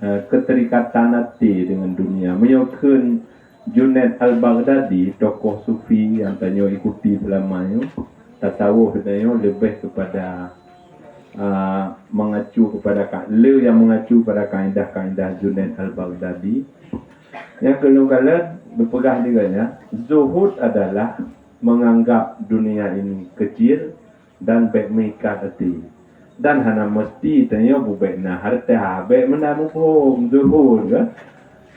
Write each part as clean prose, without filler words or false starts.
keterikatan hati dengan dunia. Menyokun Junaid Al-Baghdadi, tokoh sufi yang tanyo ikuti selamanya, tasawuf tanyo lebih kepada mengacu kepada yang mengacu pada kaedah-kaedah Junaid Al-Baghdadi. Yang kedua berpegang dengannya, zuhud adalah menganggap dunia ini kecil dan baik mengikat hati. Dan hana mesti tanya baik na harta, baik menamu hukum zuhud kan?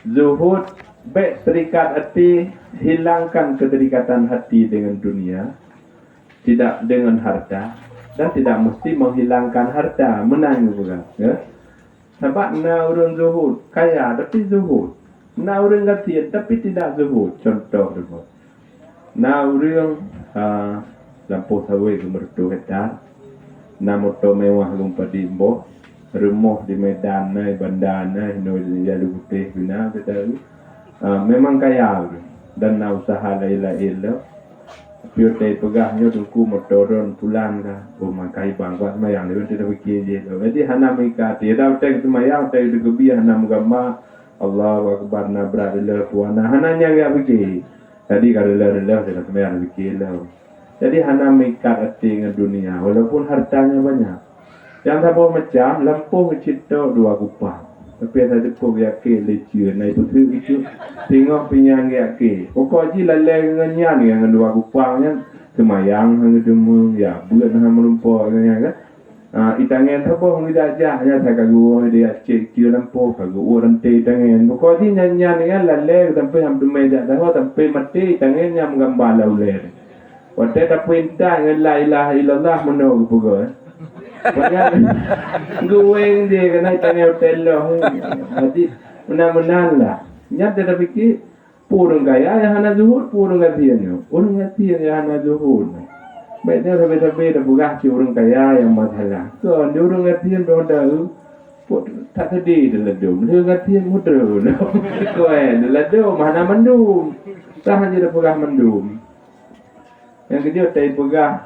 Zuhud baik terikat hati, hilangkan keterikatan hati dengan dunia, tidak dengan harta, dan tidak mesti menghilangkan harta, menang juga ya. Sebab na urang zuhud kaya tapi zuhud, na urang gatian tapi tidak zuhud. Contoh dulu, na urang lampu sawai gemertu hektar, na motor mewah lumpadi imbo, rumah di Medan na bandar na no jalu putih bina betul. Memang kaya dan na usaha lain-lain. Piutai pegahnya tuku motoron pulang ka makai bangkuat mayang dia tidak fikir je. Jadi hana mereka tidak tahu semayang tahu degebi hana mugama Allahu akbar nabra ila puana hana nya enggak fikir. Jadi kalau lelah tidak semayang fikir lah. Jadi hana mereka hati dengan dunia walaupun hartanya banyak. Yang tak macam lampu cipta dua kupang. Tapi ada pun yakin lecur naik putri itu tengok pinyang yakin. Pokok je lalai dengan nyan dengan dua kupangnya semayang hang demu ya buat hang melumpur kan. Itangan tak apa hang tidak jahnya saya kagu dia cek kira lampu kagu orang teh tangan. Pokok je nyan kan lalai sampai ham dumai dak dah sampai mati tangannya menggambar laulai. Waktu tak perintah dengan la ilaha illallah menol pokok. Banyak gue dia kena tanya hotel lah. Jadi benar-benar lah. Nyata dah fikir purung gaya yang hana zuhur purung gatiannya. Orang gatian yang hana zuhur. Baiknya sampai-sampai dah berah si orang kaya yang masalah. So dia orang gatian dah tahu. Tak sedih dia ledum. Dia gatian muda. Kau dia ledum hana mendum. Tak hanya dah berah mendum. Yang kedua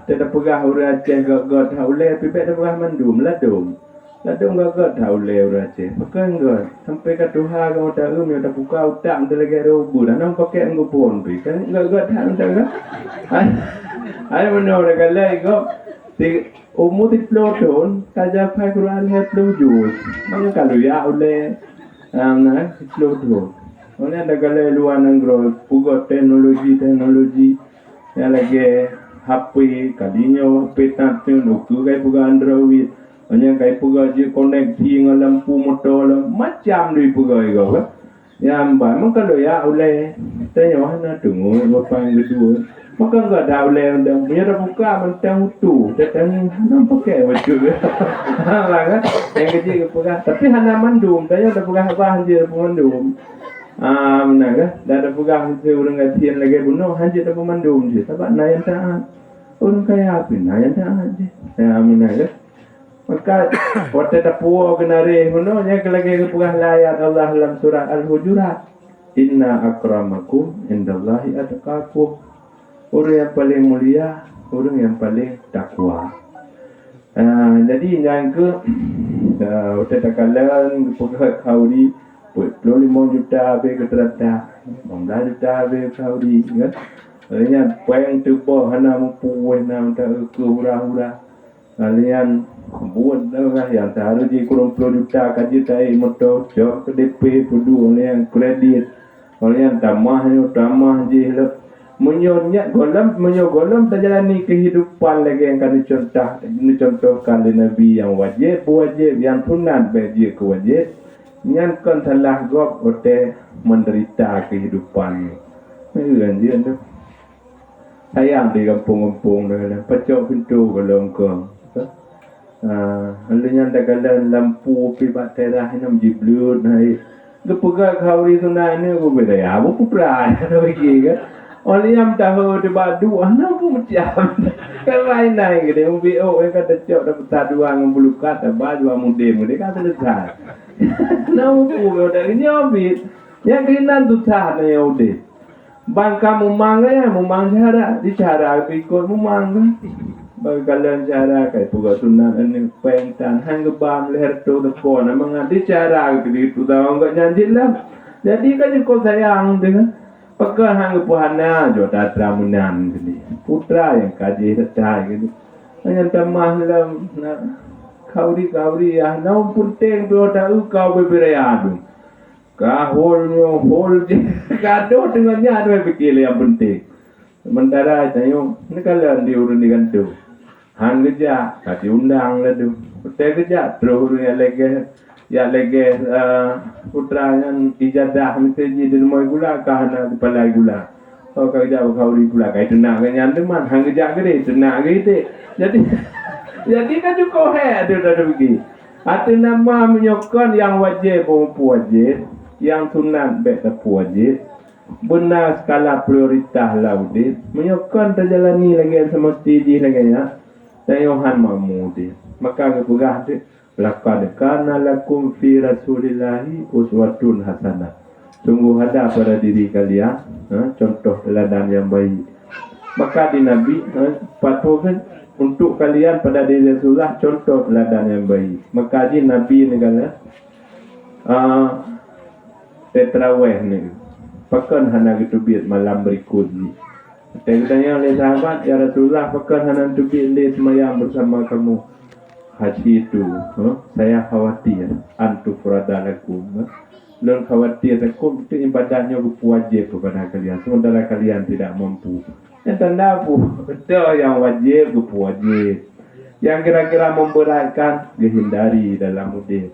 tidak pegah orang Aceh gak hauleh tapi tak pegah mandum ladum gak hauleh orang Aceh pakai gak sampai ke Tuhan kau tahu dia dah buka utang dia lagi rubuh dan orang pakai engkau pun kan gak tak kan ai mana orang galai gak umur 30 tahun saja pakai Quran he pelujur mana kalau ya oleh 30 tahun orang ada galai luar negeri pugot teknologi yang lagi HP kalinya HP tak tu nuku kai puga Android hanya kai puga je koneksi dengan lampu motor macam ni puga ego kan yang baik kalau ya oleh tanya mana tunggu apa yang kedua maka enggak ada oleh undang punya dah buka mentang utuh datang hana pakai baju kan yang kecil puga tapi hana mandum tanya dah puga apa je mandum benar kan? Dah ada pegang orang gatian lagi bunuh hanya ada pemandum je. Sebab nayan taat. Orang kaya apa? Nayan taat je. Benar kan? Maka waktu tak puas kenari bunuh nya lagi pegang ayat Allah dalam surah Al-Hujurat. Inna akramakum indallahi atqakum. Orang yang paling mulia, orang yang paling takwa. Jadi yang ke waktu tak kalan pegang kaudi 25 juta habis ke terata 15 juta habis Saudi kan kalian poin tu boh hana mempuai nam tak ke hura-hura kalian buat dah yang taruh di kurang 10 juta kaji tai motor jok ke DP pudu kalian kredit kalian tamah je lep menyonyak golem terjalani kehidupan lagi yang kami contohkan di Nabi yang wajib yang sunat bagi kewajib yang kan telah gop ote menderita kehidupan. Mereka dia tu. Sayang di kampung-kampung dah. Pecok pintu kalau engkau. Lalu dah kalan lampu pibat terah nam jiblut naik. Gepegak kauri sunai ni aku berdaya. Aku perai lagi kan. Orang yang tahu debat dua, nak pun macam. Kalau lain naik dia UBO yang kata cok dapat dua ngembulu kat, baju amudem dia kata lesat. Nak pun dari nyobit. Yang kena tu sah na yaude. Bangka mumang ya, mumang cara, di cara ikut mumang. bagi kalian cara kayak puga sunan ini pentan hang gebam leher tu tepo na mengadi cara gitu tahu enggak nyanyi lah jadi kan kau sayang dengan pekan hang puhana jo tatra munan gitu putra yang kaji setai gitu hanya tamah dalam kauri ya nau punteng tu tahu kau beberapa kahol hol kado dengannya ada pikir yang penting sementara tayo ni kalian diurun dengan tu han kerja kasih undang lah tu kita kerja terus ya lagi putra yang ijazah mesti di rumah gula kahana kepala gula kau kerja kau di gula kau tenang kan yang teman han kerja gede tenang gitu jadi kan juga ada begini ada nama menyokong yang wajib wajib yang sunat tak wajib benar skala prioritas lah udit menyokong terjalani lagi semesti lagi ya Yohan Mahmudi maka kepegah tu laqad kana lakum fi rasulillahi uswatun hasanah sungguh ada pada diri kalian contoh teladan yang baik maka di Nabi patutkan untuk kalian pada diri Rasulullah contoh teladan yang baik maka di Nabi negara tetraweh ni pakan hana gitu biat malam berikutnya saya tanya oleh sahabat, ya Rasulullah, apakah hanan tu pilih semayang bersama kamu? Haji itu, saya khawatir, antu furadalakum. Lun khawatir takum itu ibadahnya wajib kepada kalian, sementara kalian tidak mampu. Yang tanda apa? Betul yang wajib wajib. Yang kira-kira memberatkan, dihindari dalam mudik.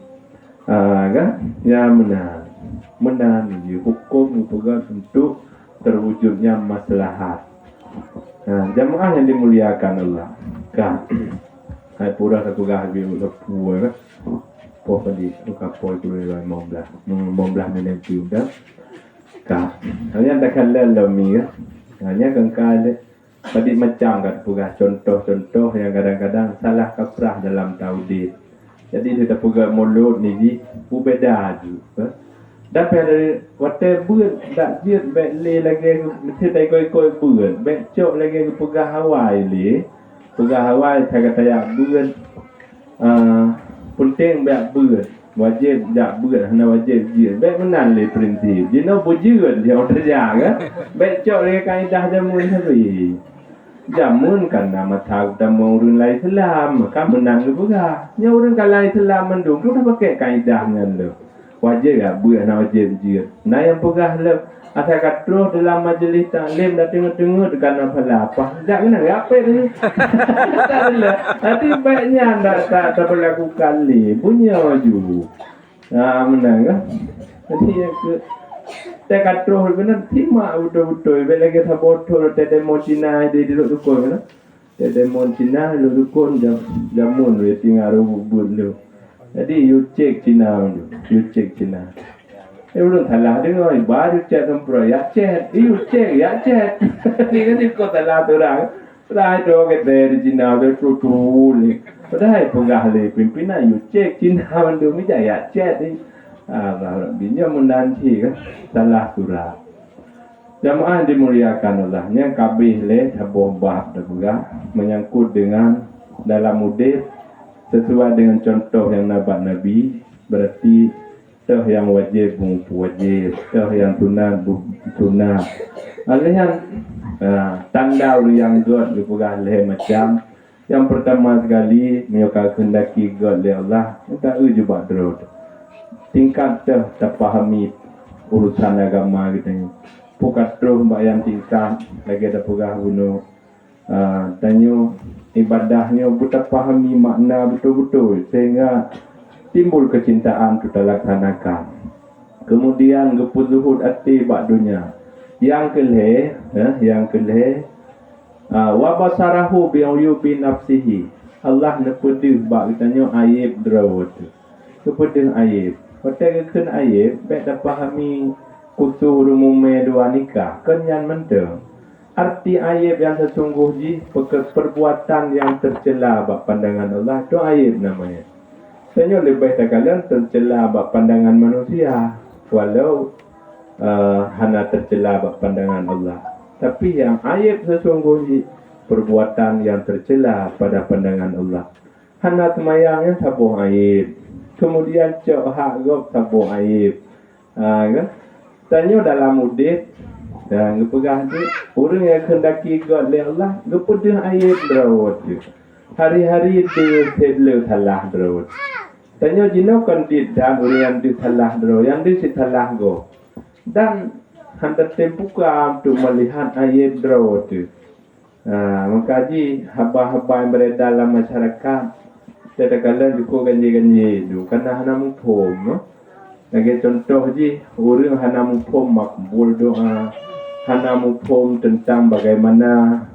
Kan? Ya benar ni hukum pegang untuk terwujudnya maslahat. Jamaah yang dimuliakan Allah kan hai pura satu gahabi lepu kan po padi uka po tu le momblah ni tu dah kan hanya tak kalah lami hanya kengkal padi macam kat pura contoh-contoh yang kadang-kadang salah kaprah dalam tauhid jadi kita pura mulut ni berbeza juga dapat dari waktu buat tak jiat baik le lagi mesti tak koi buat baik cok lagi pegah Hawaii le pegah Hawaii saya kata ya buat penting baik buat wajib tak buat hanya wajib jiat baik menang le prinsip dia nak buat dia orang jaga baik cok lagi kaedah jamun sabi jamun kan nama tahu dan orang lain Islam kan menang ke pegah nya orang kalau Islam mendung tu dah pakai kaedah dengan lo wajib ya buat nak wajib je. Nah yang pegah le asal kat terus dalam majlis taklim dah tengok-tengok dekat apa. Tak kena apa ni. Tak ada. Nanti baiknya tak berlaku kali. Punya ju. Menang kan. Nanti ke tak kat terus benar timak betul-betul. Bila lagi sabotol demo Cina di duduk tukun kan. Demo Cina duduk tukun jamun dia tinggal rubut lu. Jadi you check Cina. Belum salah dengar baru cek tempura ya cek ni kan ikut salah orang dah tu kita di Cina dah tutul ni padahal pegah le pimpinan you check Cina mandu mi ya cek ni binya menanti kan salah surah jamaah dimuliakan Allah yang kabih le sabuh bab dah menyangkut dengan dalam mudik sesuai dengan contoh yang Nabi berarti toh yang wajib toh yang sunat alihan tanda yang God dipegah leh macam yang pertama sekali menyokak kendaki God le Allah tak ujubah terus tingkat toh tak fahami urusan agama kita ni pukat terus mbak yang tingkat lagi ada pegah bunuh tanyo ibadahnya buta pahami makna betul-betul sehingga timbul kecintaan kita laksanakan. Kemudian geput zuhud hati bak dunia. Yang kelih wa basarahu bi uyubi nafsihi. Allah nepedih bak kitanya aib drawat. Kepedih aib. Hotel ken aib baik dah pahami kusur umume dua nikah kenyan mentang. Arti aib yang sesungguhnya perbuatan yang tercela bak pandangan Allah itu aib namanya. Sebenarnya lebih sekalian tercela bak pandangan manusia walau hanya tercela bak pandangan Allah. Tapi yang aib sesungguhnya perbuatan yang tercela pada pandangan Allah. Hana semayangnya tabuh aib. Kemudian cok hak gop tabuh aib. Kan? Tanya dalam udit dan ngepegah tu orang yang kendaki God oleh Allah ngepedih aib berawat tu. Hari-hari dia sedle salah berawat. Tanya jino kondit dan orang yang di salah berawat, yang di salah go. Dan hendak tempuka untuk melihat aib berawat tu. Mengkaji haba-haba yang berada dalam masyarakat. Kadang-kadang juga ganji-ganji tu. Kerana hana mumpum. No? Lagi contoh je, orang hana mumpum makbul doa, hana mumpum tentang bagaimana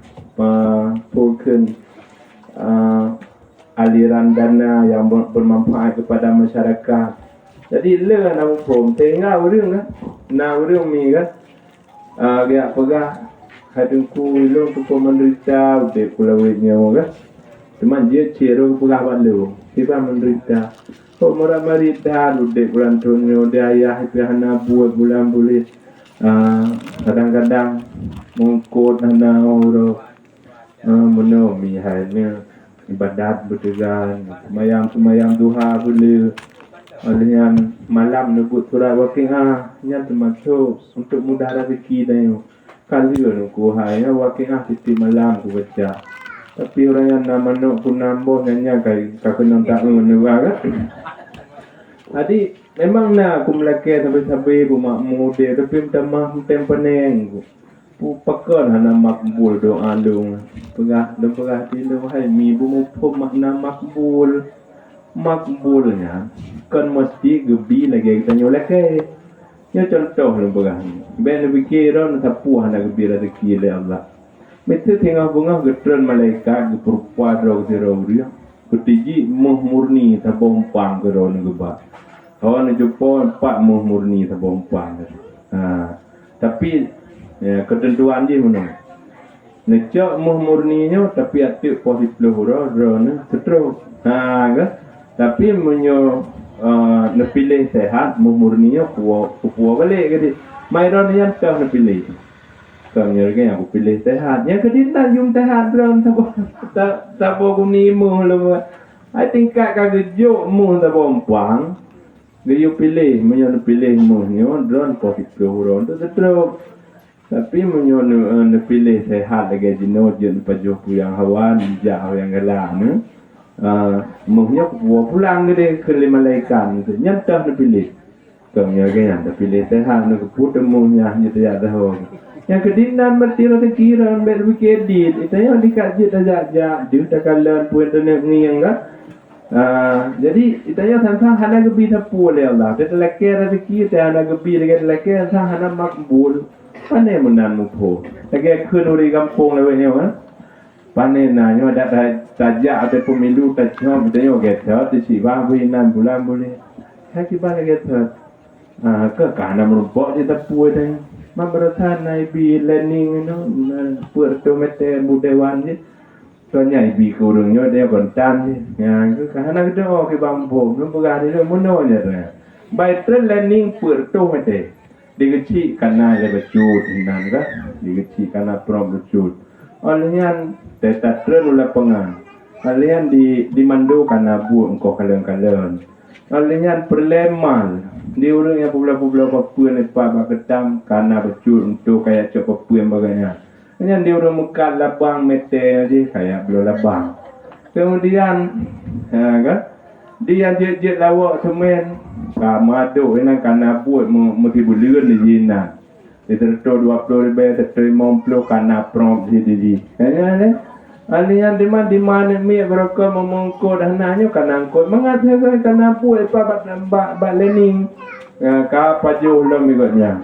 pulkan aliran dana yang bermanfaat kepada masyarakat. Jadi le hana mumpum, tengah orang kan, na orang mi kan, dia pegah hadungku ilung tu menderita, udah pulawetnya kan, teman dia cero pegah balu, tiba menderita. Murah marita udah bulan tunyo dia ayah hana buat bulan boleh kadang-kadang mengkot hana orang menomih hanya ibadat bertegan semayang duha boleh olehnya malam nebut surah waqi'ah nya termasuk untuk mudah rezeki dan kali ku hanya waqi'ah setiap malam ku baca. Tapi orang yang nama nak pun nambah nanya kau kena tak menua kan. Jadi memang nak aku melakukan sampai-sampai aku makmur dia tapi minta maaf tempeneng aku pakar hana makbul doa lu pegah tilu hai mi bu pun makna makbulnya kan mesti gebi lagi kita nyolake ya contoh lu pegah ben pikiran sapu hana gebi rezeki oleh Allah. Mesti tengah bunga getron malaikat berpuas roh dia. Ketiji murni tabompang ke roh negeba. Kawan jumpa 4 murni tabompang. Tapi ketentuan dia mana? Necak murninya tapi aktif positif roh ni seterus. Kan? Tapi menyo nepilih sehat murninya kuat balik ke dia. Mairon yang tak nepilih. Kami yang aku pilih sehat. Yang kedua jum sehat dalam tak boleh nimu lu. I think kak gejuk mu tak bompang. Dia pilih menyon pilih mu nyo drone covid program tu terus. Tapi menyon pilih sehat lagi jino jen pajuh yang hawan jauh yang galak ni. Muhnya pulang gede ke malaikat tu. Nyata pilih. Kami yang pilih sehat nak put muhnya nyata ada ho. Yang kedindan bertira tekiran berfikir dit itu yang dikaji tajak dia takalan puan tenek ni yang kan jadi itu yang sang hana gebi tapu oleh Allah dia telakir rezeki dia hana gebi dengan telakir sang hana makbul pandai menan mupo lagi kun uri kampung lewe ni kan pandai nanya ada tajak ada pemilu tajam itu yang kita di siwa bulan boleh haki balik kita ke kana merubah dia tapu dia Memberatan IB learning Puerto Mete Budewan je Soalnya IB kurungnya dia kontan je Kerana kita ke bambu Memperah dia muno je By learning Puerto Mete Dia kecil kerana dia bercut Dia kecil kerana prom bercut Olehnya Teta tren ulah pengan Olehnya dimandu kerana buat engkau kalian-kalian Olehnya perlemal dia orang yang pula-pula Papua ni Pak Ketam karena bercur untuk kayak cok Papua yang bagainya. Kemudian dia orang muka labang meter je kayak belum labang. Kemudian kan dia jet lawak semen madu ini karena buat mesti bulan di jina. Dia tertua 20 lebih terima 50 karena prom di. Kan Alian di mana mi berapa memongkot hananya karena angkot mengatakan karena buat apa learning ka paju lo migotnya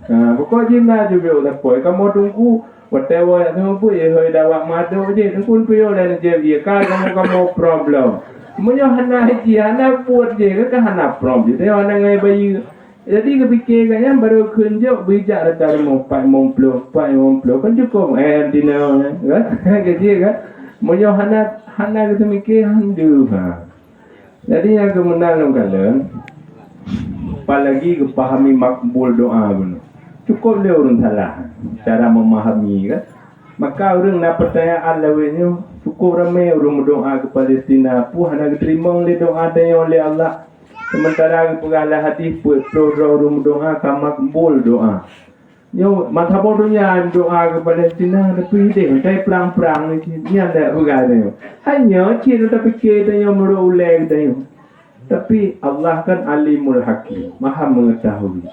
pokok jina juga udah poy kamu tunggu whatever yang tunggu ye hoy dawak madu je tunggu pio dan je ye kamu problem munyo hana haji hana buat je ke hana problem je hana ngai bayi jadi kepikirnya baru kunjuk bijak dari mau 50 kan cukup dinner kan gaji kan munyo hana kita mikir handu jadi yang kemenangan kalian apalagi kepahami makbul doa pun cukup dia orang salah cara memahami kan Maka orang nak pertanyaan lawanya cukup ramai orang berdoa ke Palestina. Puan nak terima oleh doa dia oleh Allah. Sementara pengalah hadis puan orang berdoa kamak bol doa. Yo masa bodohnya doa ke Palestina tapi dia saya perang-perang ni ada berada. Hanya cerita fikir dia merulai dia. Tapi Allah kan alimul hakim, maha mengetahui.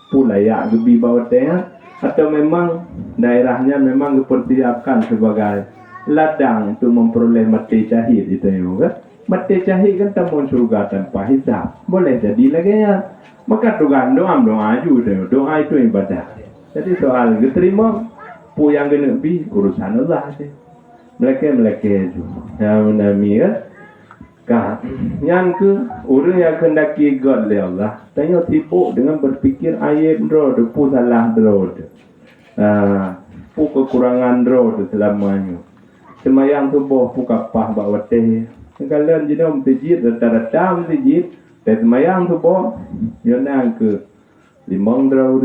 Pula ya lebih bawah dia atau memang daerahnya memang dipersiapkan sebagai ladang untuk memperoleh mati syahid itu kan. Mati syahid kan tamun surga tanpa hisab. Boleh jadi lagi ya. Maka tuhan doa juga doa itu ibadah. Jadi soal diterima pu yang kena bi urusan Allah sih. Mereka itu. Ya menami kan. Yang ke orang yang kendaki God oleh Allah tanya sibuk dengan berfikir ayat roh pu salah roh pu kekurangan roh selamanya semayang tubuh pu kapah bawa teh kalian jadi masjid rata-rata masjid dan semayang tubuh yang ke limang roh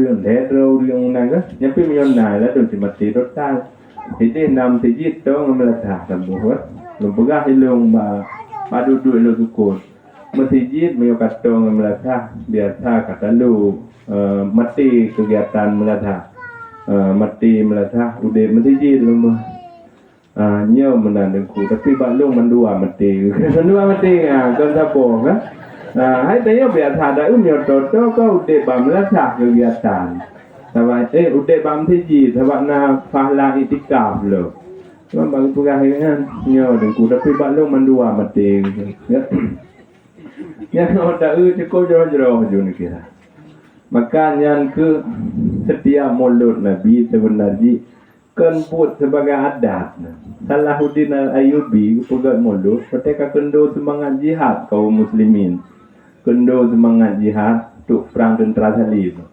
yang naga nyampe miona lah tu cuma tidur tak jadi nam masjid tu memelatah semua lumpagah hilung padu duduk lu sukun. Masjid meyo katong melatah biasa kata lu mati kegiatan melatah. Mati melatah udah masjid lu. Nyo menandengku tapi balung mendua mati. Mendua mati kan sapo kan. Hai tanya biasa ada meyo toto kau udah melatah kegiatan. Sama udah masjid sebab na fahla itikaf lu. Cuma bagi pegahian nyo dengku tapi balung mendua mati ya yang tak cukup jauh-jauh ni kira maka yang ke setiap mulut Nabi sebenarnya kan put sebagai adat Salahuddin Al-Ayyubi pegat mulut ketika kendo semangat jihad kaum muslimin kendo semangat jihad untuk perang tentera salib.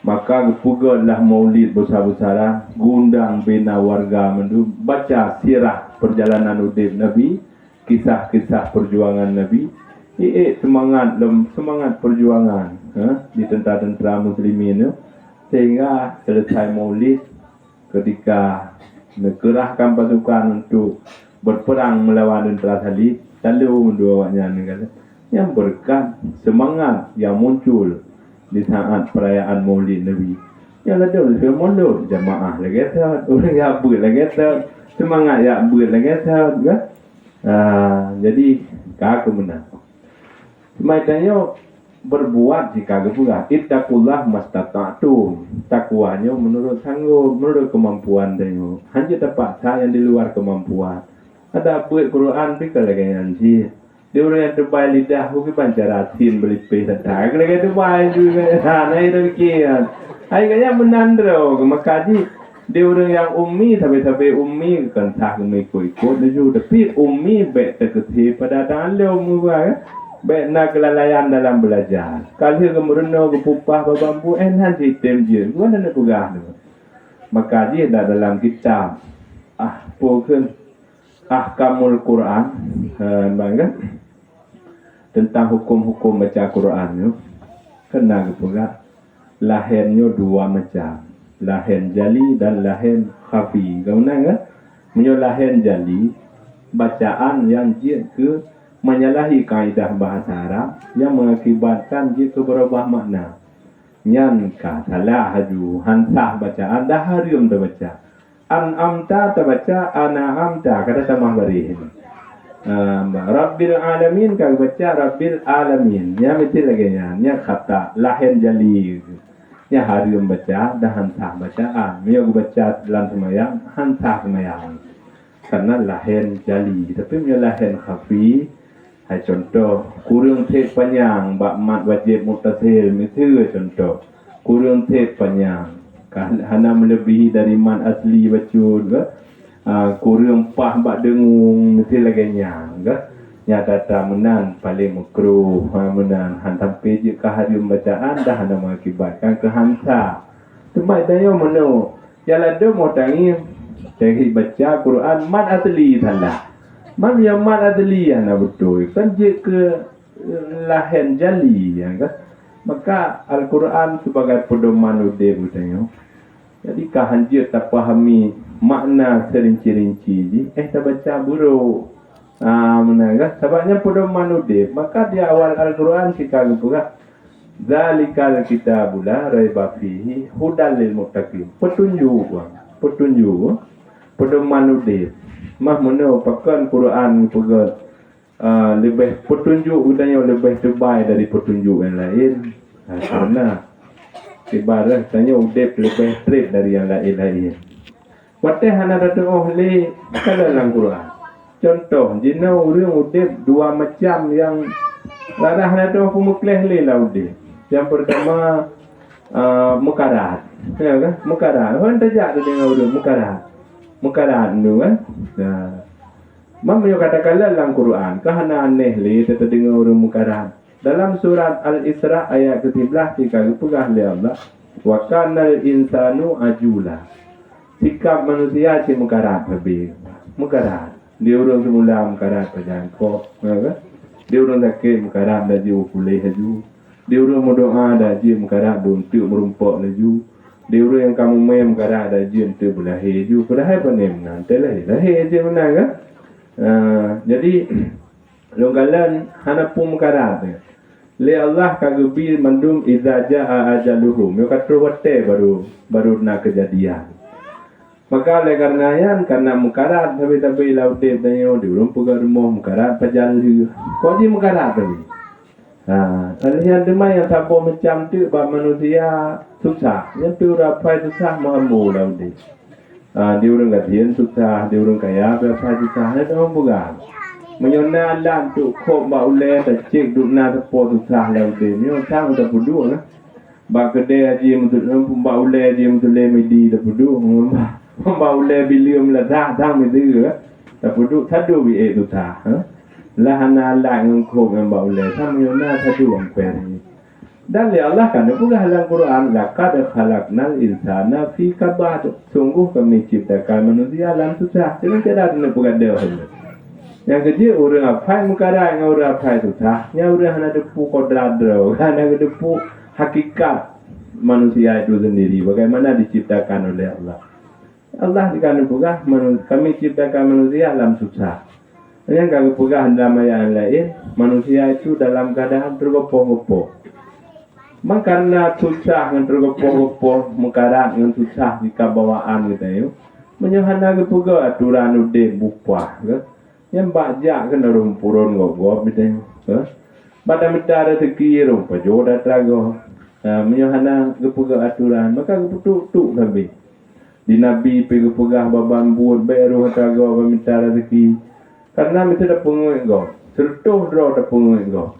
Maka pugotlah maulid besar-besaran gundang bina warga mendu baca sirah perjalanan hidup Nabi, kisah-kisah perjuangan Nabi, semangat perjuangan di tentera-tentera muslimin sehingga selesai maulid ketika mengerahkan pasukan untuk berperang melawan tentera salib lalu mendua negara yang berkat semangat yang muncul di saat perayaan Maulid Nabi. Yang ada unsur mulut jamaah lagi tak, orang yang ber lagi tak, semangat yang ber lagi tak, kan? Jadi kau menang. Semuanya berbuat jika kebuka. Ittaqullah mastata'tum. Takwanya menurut sanggup, menurut kemampuan dia. Hanya terpaksa yang di luar kemampuan. Ada buat Quran pikir lagi nanti. Dia orang yang terbaik lidah, mungkin pancara sin berlipis sedang. Kalau kita terbaik juga, nah itu kian. Akhirnya menandro, maka dia orang yang ummi sampai ummi kan sah ikut dia juga. Tapi ummi baik terkesih pada tangan dia ummi baik nak kelalaian dalam belajar. Kalau kemudian ke pupah babampu, enhan sistem je. Gua nak pegah tu. Maka dia dah dalam kitab. Pokok Ahkamul Quran, bangga. Tentang hukum-hukum baca Quran tu kena pula lahirnya dua macam, lahir jali dan lahir khafi. Kau kan menyo lahir jali bacaan yang dia ke menyalahi kaedah bahasa Arab yang mengakibatkan dia ke berubah makna. Nyanka salah haju hansah bacaan dah harum dah baca. Amta terbaca amta kata sama barihin. Rabbil alamin kau baca Rabbil alamin. Ya mesti lagi nya kata lahir jali. Ya hari membaca dah hantah bacaan. Dia baca dalam semayang hantah semayang. Karena lahir jali. Tapi dia lahir khafi. Hai contoh kurung teh panjang bak mat wajib mutasil itu contoh. Kurung teh panjang. Hana melebihi dari mat asli bacul ke. Kurang pah bak dengung mesti lagi nyang ke nyata menang paling makruh menang hantam peje ke hari bacaan dah ada mengakibatkan kehansa tempat dia meno jalan dia mau tangi tangi baca Quran mat asli salah mat yang mat asli ana betul kan je ke lahen jali ya kan maka Al-Quran sebagai pedoman udah bertanya Jadi kahanjut tak fahami makna serinci-rinci ji, tak baca buruk. Menangga sebabnya pada manusia, maka di awal Al-Quran kita buka zalikal kitabul la raiba fihi hudal lil muttaqin. Petunjuk pada manusia. Mah mana pakan Quran pegang lebih petunjuk udahnya lebih terbaik dari petunjuk yang lain. Karena ibarat tanya udep lebih trip dari yang lain. Waktu hana datang oleh kalau dalam Quran. Contoh, jina orang udep dua macam yang larah datang pemukleh lah udep. Yang pertama mukarat, ya kan? Mukarat. Orang tajak tu dengan orang mukarat tu kan. Mama yo katakan dalam Quran, kahana aneh li kita dengar orang mukarat. Dalam surat Al-Isra ayat ke-13 jika pegah oleh Allah, wa kanal insanu ajula. Sikap manusia si mukarat lebih. Mukarat. Dia orang semula mukarat pejangkau, kan? Dia orang sakit mukarat dah jauh pulih haju. Dia orang berdoa dah jauh mukarat untuk merumpak laju. Dia orang yang kamu main mukarat dah jauh untuk berlahir haju. Berlahir apa ni menanti lahir je menang kan? Jadi longgalan hana pun mukarat ni. Le Allah kagubi mandum idza jaa ajaluhum. Yo kata wate baru nak kejadian. Maka oleh karena mukarat tapi laute tanya di rumah pegang rumah mukarat pajal dia. Kau je mukarat tadi. Alihan demai yang tak macam tu bab manusia susah. Yang tu rapai susah mampu laute. Dia orang kasihan susah, dia orang kaya berapa susah. Ada orang pegang. Menyona alam tu kau bauleh tak cek duk na tepo susah laute. Ni orang tak berdua lah. Bak kedai aje untuk bauleh aje untuk le medi tak berdua. Bauleh bilium lah dah itu tak perlu satu bi tu dah lah hana lah ngkau dengan bauleh sama yona satu orang peri dan Allah kan pula dalam Quran laqad khalaqnal insana fi kabad sungguh kami ciptakan manusia dalam susah jangan tidak ada pula dah yang kerja orang apa mukarai dengan orang apa susah yang orang hana depu kodrat draw hana depu hakikat manusia itu sendiri bagaimana diciptakan oleh Allah. Allah dikandung pugah kami ciptakan manusia dalam susah. Yang kami pugah dalam ayat lain manusia itu dalam keadaan tergopoh-gopoh. Karena susah dengan tergopoh-gopoh mukarat dengan susah jika bawaan kita itu menyahana ke pugah aturan udah bupah ke yang bajak kena rumpurun gogop gitu pada mitara sekiru pajoda trago menyahana ke pugah aturan maka ke putuk kami di Nabi pergi pegah baban buat baru hataga minta rezeki karena mesti dah pengut kau sertuh draw dah pengut kau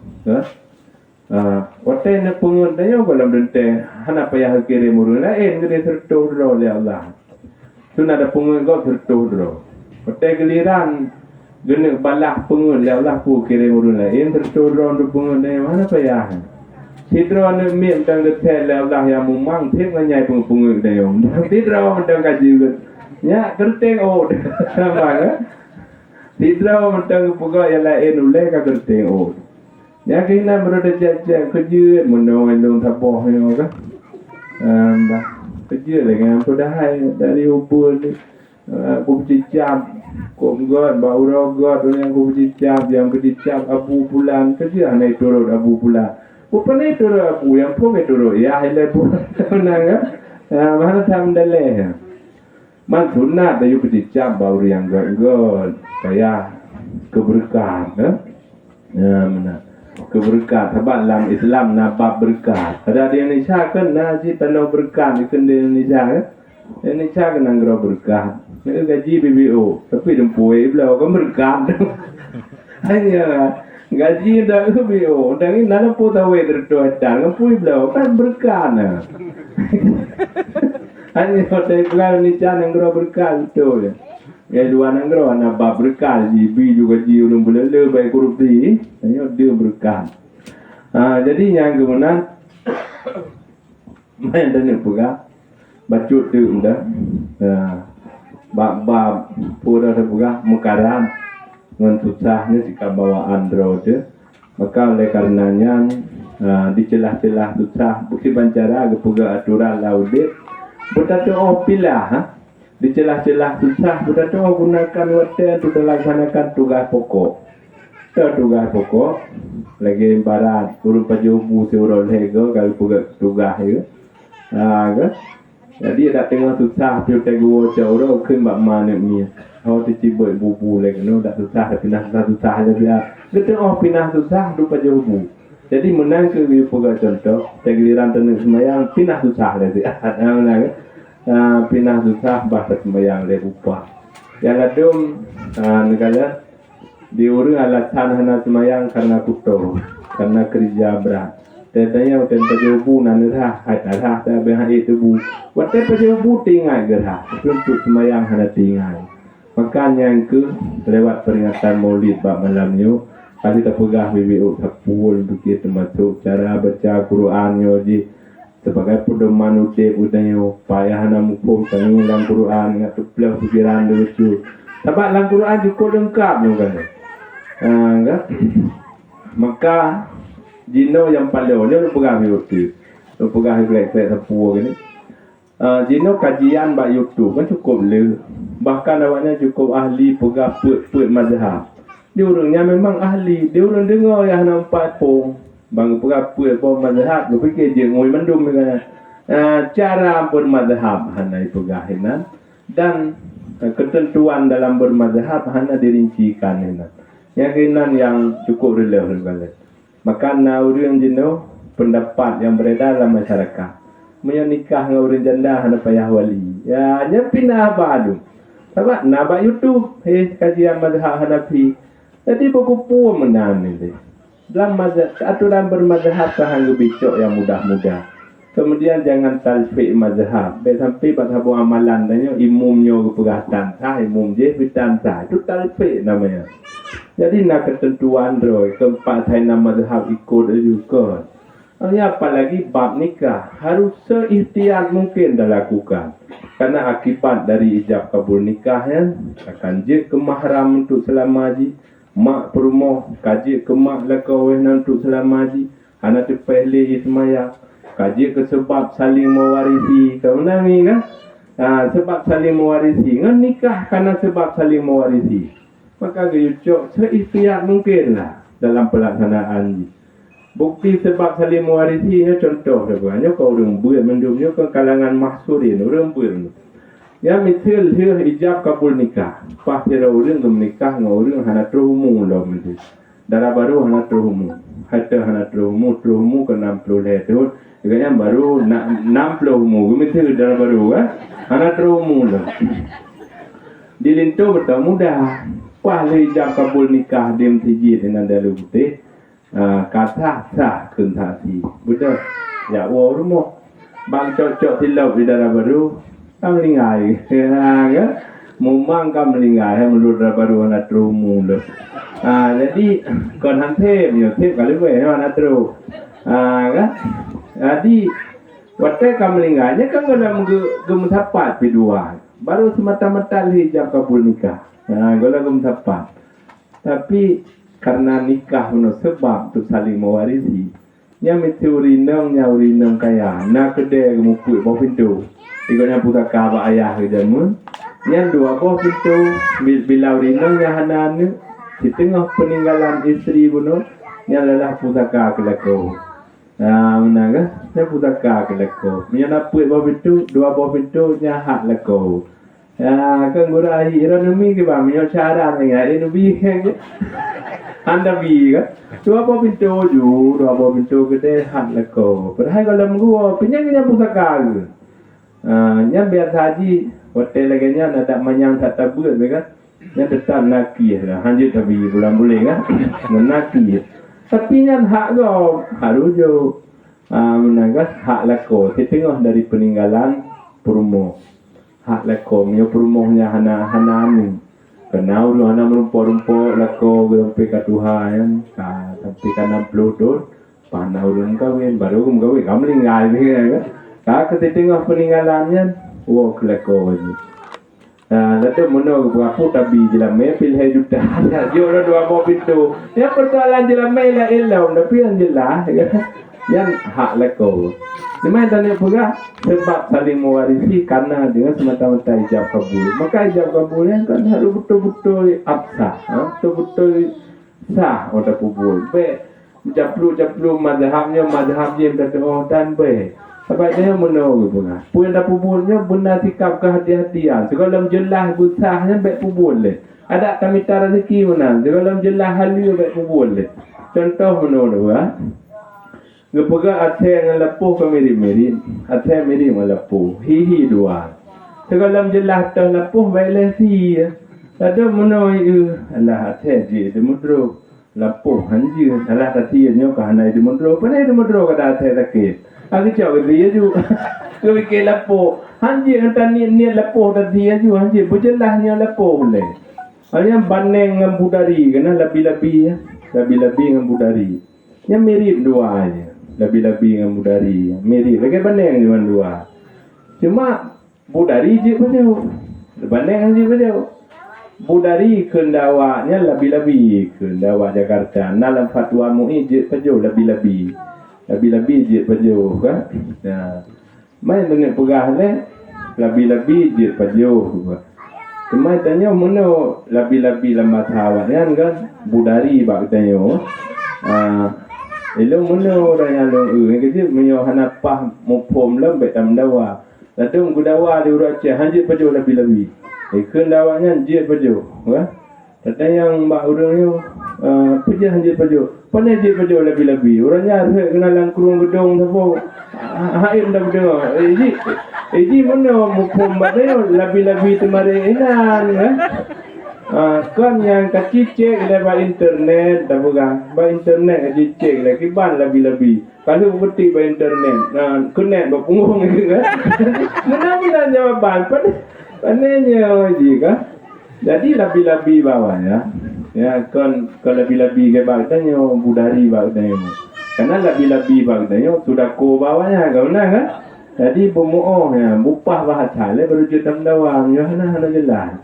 waktu nak pengut dah yo dalam dente hana payah kirim urun lain gede sertuh draw oleh Allah sudah dah pengut kau sertuh draw waktu giliran gena balah pengut oleh Allah pu kirim urun lain sertuh draw untuk pengut dah mana payah Tidra ni miem tang detel Allah yang memang thep nganyai pengungut dah yom. Tidra mentang kaji ke. Nya kerteng od. Sama ke? Tidra mentang puga yang lain ulai ka kerteng od. Nya kena berada jajak kerja menoi long tapoh yo ke. Kerja dengan pudahai dari ubul ni. Aku bercicap kok god bau rogot yang aku bercicap yang bercicap Abu Pulan kerja naik turun Abu Pulan. Upane turun Abu yang pun turun ya hele pun nanga mana tam dale man sunat ayu bercicap bau yang god kayak keberkahan mana keberkahan sebab dalam Islam nabab berkah ada di Indonesia kan naji tanah berkah di Indonesia Indonesia kan anggra berkah ini gaji BBO tapi dempui belau kan berkah hanya gaji dah BBO dan ini nana pun tahu tertuat ngapui belau kan berkah na hanya hotel belau ni can anggra berkah itu ya dua anggra nabab berkah GB juga ji urang belele baik korupsi hanya dia berkah jadi yang kemudian main dan pegah bacut tu dah bab pura terbuka mukaram dengan susahnya jika bawaan drone maka oleh karenanya di celah-celah susah bukti bancara kepuga aturan laudit Berkata pilah di celah-celah susah, berkata gunakan waktu untuk laksanakan tugas pokok. Tugas pokok lagi barat urut pajubu seorang lego kalau tugas itu. Jadi ada tengah susah piu tegu jauhขึ้นแบบมาเนี่ยมีเขาที่จีบบูlagi no dah susah pindah susah aja dia. Pindah susah du pajubu. Jadi menang ke vi puga contoh tegiliran tenung semayang pindah susah lagi. Pindah susah bahasa semayang le upah. Yang adum negara diurus alasan hana semayang karena kuto, karena kerja berat. Tadanya utan pajubu nanirah hatarah ta behai tubu. Watte pajubu tinggal gerah untuk semayang hana tinggal. Makanya yang ke lewat peringatan Maulid bab malam ni kali kita pegah BBU sapul begitu masuk cara baca Quran yo di sebagai pedoman utek udanyo payah hana mukum tangi dalam Quran ngatu pelau pikiran lucu. Sebab dalam Quran cukup lengkap ni kan. Enggak. Maka jino yang paling ni lu pegang YouTube. Lu pegang refleks sepuluh gini. Jino kajian bak YouTube kan cukup le. Bahkan awaknya cukup ahli pegang put mazhab. Dia orangnya memang ahli. Dia orang dengar yang nampak pun. Bang pegang put mazhab. Dia fikir je ngoi mendum kan. Cara bermazhab hana pegahinan dan ketentuan dalam bermazhab hana dirincikan hana. Yang kinan yang cukup relevan. Maka orang jenuh pendapat yang beredar dalam masyarakat. Menikah dengan orang janda hana payah wali. Ya, nya pindah baru. Sebab nabak YouTube, kajian mazhab Hanafi. Jadi buku pun menang ni. Dalam mazhab aturan bermazhab sahang bicok yang mudah-mudah. Kemudian jangan talfik mazhab. Sampai pasal amalan tanya imumnya kepegatan sah, imum je fitan sah. Itu talfik namanya. Jadi nak ketentuan roy keempat saya nama mazhab ikut juga. Apalagi bab nikah harus seikhtiar mungkin dilakukan. Karena akibat dari ijab kabul nikah akan je ke mahram untuk selama haji, mak perumah kaji ke mak lakawin untuk selama haji, anak tu pehli ismaya, kaji ke sebab saling mewarisi. Kau nami kan? Sebab saling mewarisi. Ngan nikah karena sebab saling mewarisi. Maka gayucok seikhtiar mungkinlah dalam pelaksanaan. Bukti sebab saling mewarisi contoh sebenarnya kau orang buat mendumnya ke kalangan mahsurin orang buat. Ya misal dia ijab kabul nikah. Pas dia orang menikah dengan orang hana terhumung lah mesti. Darah baru hana terhumung. Hatta hana terhumung ke 60 leher. Kayaknya baru 60 humung. Mesti darah baru kan. Hana terhumung lah. Dilintu bertemu dah. Pas dia ijab kabul nikah dia mesti dengan dalu putih. Kata sah kentasi. Betul. Ya, rumah. Bang cocok silap di darah baru. Kamu lingai. Kan? Mumang kamu lingai. Menurut darah baru anak terumu. Jadi, kon hantep. Tep kali gue. Anak teru. Kan? Jadi, waktu kamu lingai. Kan kalau gemesapat berdua. Baru semata-mata hijab kabul nikah. Kalau gemesapat. Tapi, karena nikah menurut sebab untuk saling mewarisi. Yang mesti urinam kaya. Nak kedai mukul bawah pintu. Ikutnya pusaka abah ayah ke jamun. Yang dua bawah pintu. Bila urinam yang hanan. Di tengah peninggalan isteri bunuh. Yang adalah pusaka kelakau. Mana kan? Yang pusaka kelakau. Yang napuk bawah pintu. Dua bawah pintu. Yang hak lakau. Kan guna ahi. Iranumi ke bang. Yang syarat dengan inubi kan. Anda bi kan, dua pintu ju, dua pintu gede hat leko. Padahal kalau gua penyakitnya pusaka ke. Nya biar haji hotel lagi nya ada manyang tak tabut kan. Nya tetap naki lah, hanjut tapi bulan boleh kan. Naki. Tapi nya hak go harus jo menagas hak leko. Setengah dari peninggalan perumoh. Hak leko, mio perumohnya hana ni. Karena orang anak merumpok-rumpok lako sampai ke Tuhan sampai ke 60 tahun panah orang kawin baru kawin kamu meninggal kan ketika peninggalannya wah kelako aja lalu mana berapa tapi jelamai pilih juta dia orang dua bawa pintu dia persoalan jelamai lah elau tapi yang jelas Yang hak leko. Di mana tanya pula sebab saling mewarisi karena dengan semata-mata ijab kabul. Maka ijab kabul yang kan harus betul-betul absah, betul-betul sah orang kubul. Be japlu mazhabnya kata oh dan be. Sebab dia menolak pula. Pun dah kubulnya benar sikap kehati-hatian. Segala jelas busahnya be kubul le. Ada kami tara rezeki mana. Segala jelas halu be kubul le. Contoh menolak Gepega ate dengan lepuh ke mirip-mirip. Ate mirip dengan lepuh. Hihi dua. Segalam jelas tak lepuh baik lesi. Ada menoi alah ate je de mudro. Lepuh hanji alah tati nyo ka hanai de mudro. Panai de mudro ka ate takit. Aku cakap dia ju. Kau ke lepuh. Hanji anta ni lepuh tati ju hanji berjelasnya lepuh boleh. Hanya banding dengan budari kena lebih-lebih ya. Lebih-lebih dengan budari. Yang mirip dua aja. Lebih-lebih dengan budari mirip lagi banding dengan dua. Cuma budari je pada banding je pada budari kendawanya lebih-lebih kendawa Jakarta dalam fatwa MUI je pada lebih-lebih je pada kan. Nah main dengan pegah le lebih-lebih je pada cuma tanya mana lebih-lebih lama sahabat kan budari bak tanya Ilo mana orang yang long kerja menyo hanapah mupom lembek tam dawa. Latung gudawa di urat ce hanjit pajo lebih-lebih. Ikun dawanya hanjit pajo, ha? Tata yang mbak urangnya pergi hanjit pajo. Pandai hanjit pajo lebih-lebih. Orangnya harus kenalan kurung gedung sabo. Haim dah berdengar. Ji mana mupom badai lebih-lebih temare enan, ha? Kan yang kecil cek lewat internet dah bukan. Ba internet kecil cek lagi ban lebih-lebih. Kalau betul ba internet, connect ba punggung gitu kan. Mana jawaban panenya juga. Jadi lebih-lebih bawahnya. Ya kan kalau lebih-lebih ke bagtanya budari bagtanya. Karena lebih-lebih bagtanya sudah ko bawahnya kau nak kan. Jadi bumuoh ya, mupah bahasa le baru jutam dawang ya hana jelas.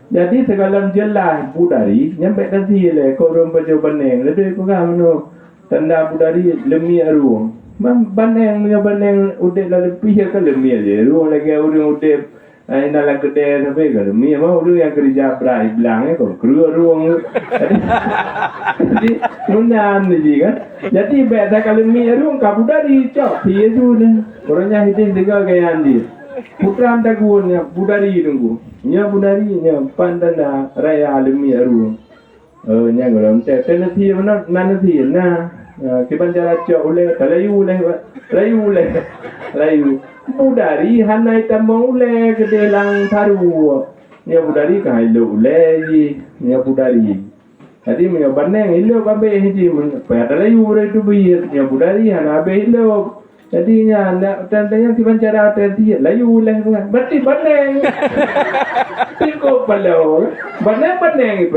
Jadi segala jelas budari nyampe tadi le korang baca baneng lebih kurang no tanda budari lemi aru baneng udah lebih ke lemi aja ru lagi urang udah dalam kedai sampai ke lemi mau urang yang kerja berai bilang kau keluar ruang jadi nunan ni kan jadi beda kalau lemi aru kau budari cok dia tu orangnya hidup tiga gaya andi putra antagunnya budari tunggu nya budari nya pandana raya alami aru nya golong tenasi mana nanasi na kebanjara cok ule layu budari hanai tamong ule kedelang taru nya budari kai lo ule nya budari tadi nya baneng ilo kabe hiji mun pada layu ure tu bi nya budari hanabe ilo jadinya tandanya dibancara tadi layu lah bukan berarti baneng tiko palau baneng itu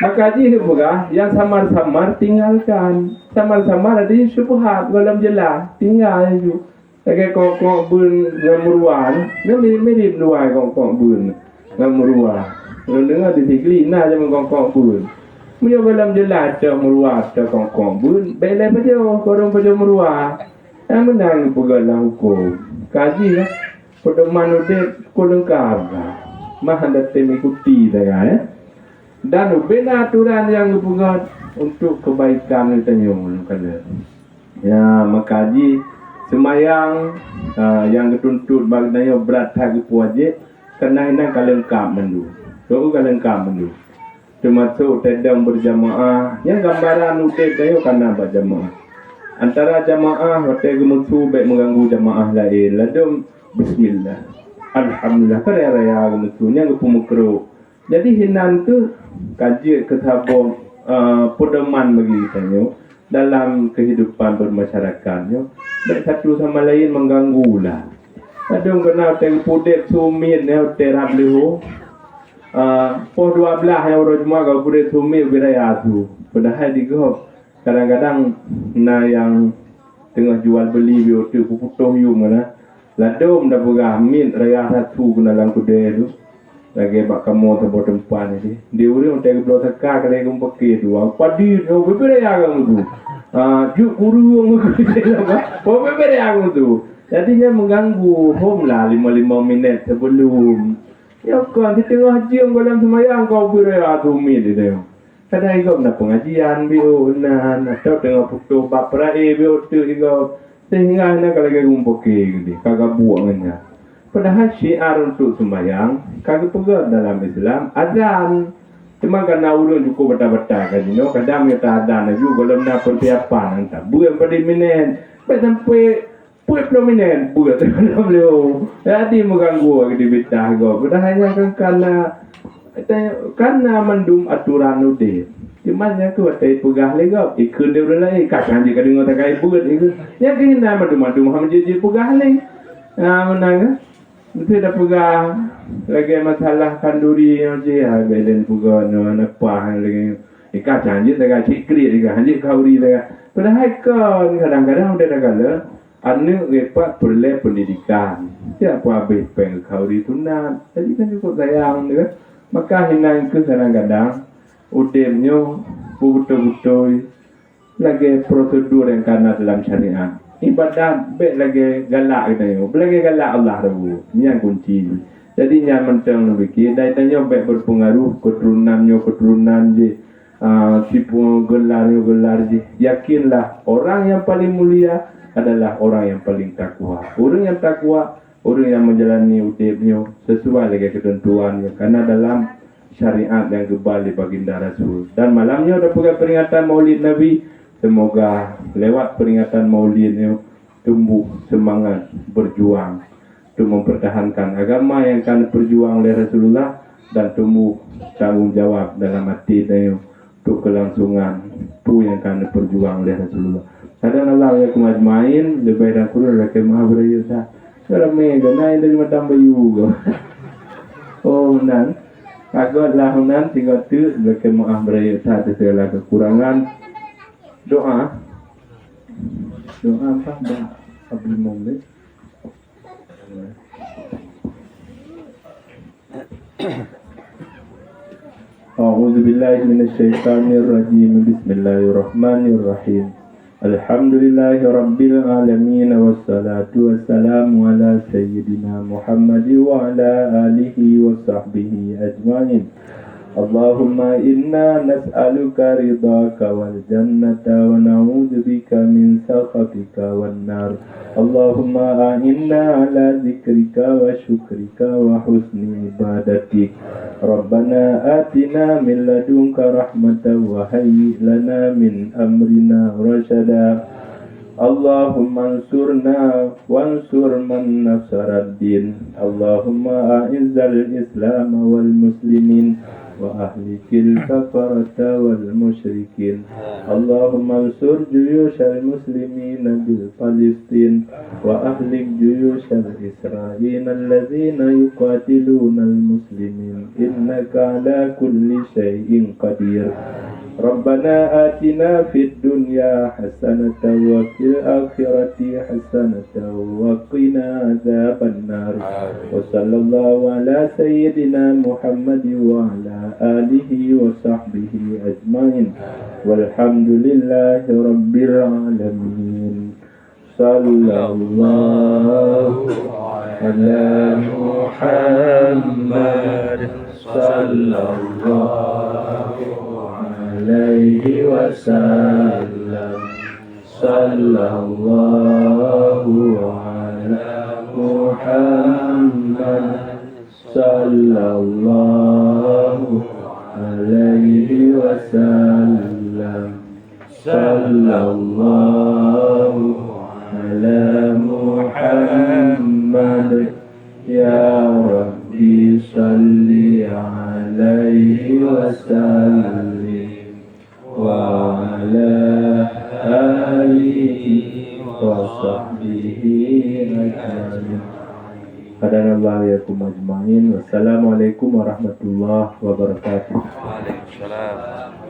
maka ji buka yang samar-samar tinggalkan samar-samar ada syubhat dalam jelas tinggal itu lagi kok bun ngamuruan ni mirip luai kok bun ngamuruan lu dengar di sigli na je kok bun punya dalam jelas tak muruan tak kok bun bela pajo korong pajo muruan yang menang pegalah hukum kaji lah pedoman udah kulengkap mah anda mengikuti saya dan bina aturan yang dibuat untuk kebaikan tanya kalau ya makaji semayang yang dituntut bagainya berat hagi wajib kena hendak kalengkap mendu tu kalengkap mendu termasuk tedang berjamaah yang gambaran udah tayo karena berjamaah antara jamaah hotel gemutu baik mengganggu jamaah lain lalu bismillah alhamdulillah raya gemutunya ngepumukro jadi hinan tu kaji ketabong pedoman bagi kita dalam kehidupan bermasyarakatnya baik satu sama lain mengganggu lah lalu kena hotel pudek sumit hotel rabliho po 12 yang orang semua kau pudek sumit biraya tu padahal digop kadang-kadang yang tengah jual beli biota puputuh yu mana ladom dah bergamit raya satu ke dalam kedai tu lagi bak kamu tempat tempat ni dia uri untuk belum sekar kalau kamu pakai tu padi tu berbeza yang tu juk kurung tu berbeza yang tu jadinya mengganggu home lah 5 minit sebelum ya kan di tengah jam dalam semayang kau berbeza tu dia kadang ikut nak pengajian bio atau tengah foto bapra bio tu ikut sehingga nak kalau kamu pakai gitu kagak buangnya. Padahal syiar untuk sembahyang kagak pegang dalam Islam azan. Cuma karena ulun cukup betul-betul kan you know kadang kita azan juga kalau nak persiapan entah buat pada minit sampai 10 minit buat dalam leo. Jadi mengganggu aktivitas kau. Padahal karena mendum aturan udah. Cuma yang tu ada pegah lagi ikut dia lagi kadang jika dengar tak kait buat ikut. Yang kena mendum hamji pegah lagi. Menang mesti dah pegang lagi masalah kanduri yang je belen pegang nak pah lagi ikat janji dekat cikri dekat janji kauri dekat padahal kan kadang-kadang udah kala anu repat perle pendidikan siapa habis peng kauri tunan jadi kan cukup sayang dekat maka hinang ke kadang-kadang udemnya betul-betul lagi prosedur yang karena dalam syariat ibadat baik lagi galak kita ni lagi galak Allah tu yang kunci jadi yang mentang nak fikir dan tanya baik berpengaruh keturunan je tipu gelar je yakinlah orang yang paling mulia adalah orang yang paling takwa orang yang menjalani hidupnya sesuai dengan ketentuannya karena dalam syariat yang kebal di baginda Rasul dan malamnya ada peringatan Maulid Nabi. Semoga lewat peringatan Maulid ini tumbuh semangat berjuang untuk mempertahankan agama yang akan berjuang oleh Rasulullah dan tumbuh tanggungjawab dalam hati ini untuk kelangsungan itu yang akan berjuang oleh Rasulullah. Kadang Allah ya kemajmain lebih dan kurang lagi maha berayusa. Kalau mega naik dari macam bayu. Oh nan, agaklah nan tinggal tu lagi maha berayusa segala kekurangan. Doa apa dah abdi maulid A'udzu billahi minasyaitonir rajim bismillahirrahmanirrahim Alhamdulillahi rabbil alamin wassalatu wassalamu ala sayyidina Muhammad wa ala alihi wa sahbihi ajmain Allahumma inna nas'aluka ridhaka wal jannata wa na'udzu bika min sakhatika wan nar. Allahumma a'inna ala dzikrika wa syukrika wa husni ibadatik. Rabbana atina min ladunka rahmatan wa hayyi lana min amrina rasyada. Allahumma ansurna wansur man nasarad din. Allahumma a'izzal islam wal muslimin وأهلك الكفرة والمشركين اللهم انصر جيوش المسلمين بالفلسطين وأهلك جيوش الإسرائيليين الذين يقاتلون المسلمين إنك على كل شيء قدير ربنا آتنا في الدنيا حسنة وفي الآخرة حسنة وقنا عذاب النار وصلى الله على سيدنا محمد وعلى آله وصحبه أجمعين والحمد لله رب العالمين صلى الله على محمد صلى الله عليه وسلم صلى الله على محمد صلى الله عليه وسلم صلى الله على محمد يا ربي صل عليه وسلم وعلى آله وصحبه أجمعين. Qadanallahu ajma'in. Wassalamualaikum warahmatullahi wabarakatuh. Waalaikumsalam.